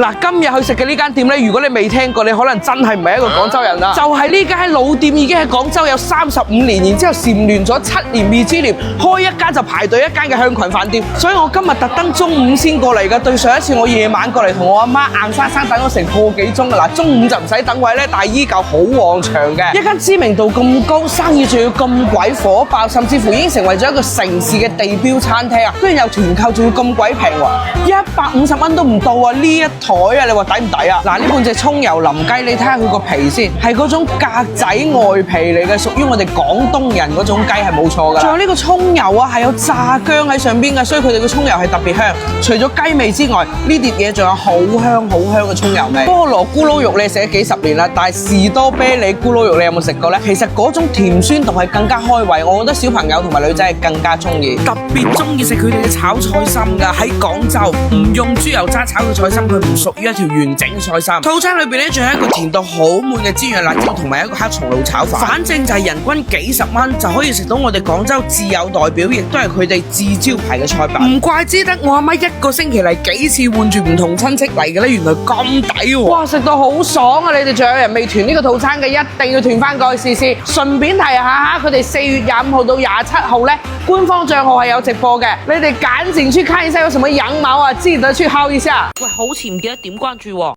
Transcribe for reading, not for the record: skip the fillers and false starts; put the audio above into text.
嗱，今日去食嘅呢間店咧，如果你未聽過，你可能真係唔係一個廣州人啦。就係呢間老店已經喺廣州有35年，然之後蟬聯咗7年Michelin，開一間就排隊一間嘅香群飯店。所以我今日特登中午先過嚟㗎。對上一次我夜晚過嚟同我阿媽硬生生等咗成個幾鐘㗎啦。中午就唔使等位咧，但係依舊好旺場嘅。一間知名度咁高，生意仲要咁鬼火爆，甚至乎已經成為咗一個城市嘅地標餐廳啊！居然有團購，仲要咁鬼平喎，150蚊都唔到啊！呢一台啊，你話抵唔抵啊？嗱，呢半隻葱油淋雞，你睇下佢個皮先，係嗰種格仔外皮嚟嘅，屬於我哋廣東人嗰種雞係冇錯㗎。仲有呢個葱油啊，係有炸薑喺上邊嘅，所以佢哋嘅葱油係特別香。除咗雞味之外，呢碟嘢仲有好香嘅葱油味。菠蘿咕嚕肉你食咗幾十年啦，但係士多啤梨咕嚕肉你有冇食過呢？其實嗰種甜酸度係更加開胃，我覺得小朋友同埋女仔係更加中意。特別中意食佢哋嘅炒菜心㗎，喺廣州唔用豬油渣炒嘅菜心，佢唔屬於一條完整菜心。套餐裏邊咧仲有一個甜度好滿嘅煎釀辣椒，同埋一個黑松露炒飯。反正就係人均幾十蚊就可以食到我哋廣州自有代表，亦都係佢哋自招牌嘅菜品。唔怪之得我阿媽一個星期嚟幾次，換住唔同親戚嚟嘅咧，原來咁抵喎！哇，食到好爽啊！你哋仲有人未團呢個套餐嘅，一定要團翻過去試試。順便提下佢哋4月25號到27號咧，官方賬號係有直播嘅，你哋趕緊去看一下有什麼羊毛啊，記得去薅一下。喂，好似唔記得點關注喎。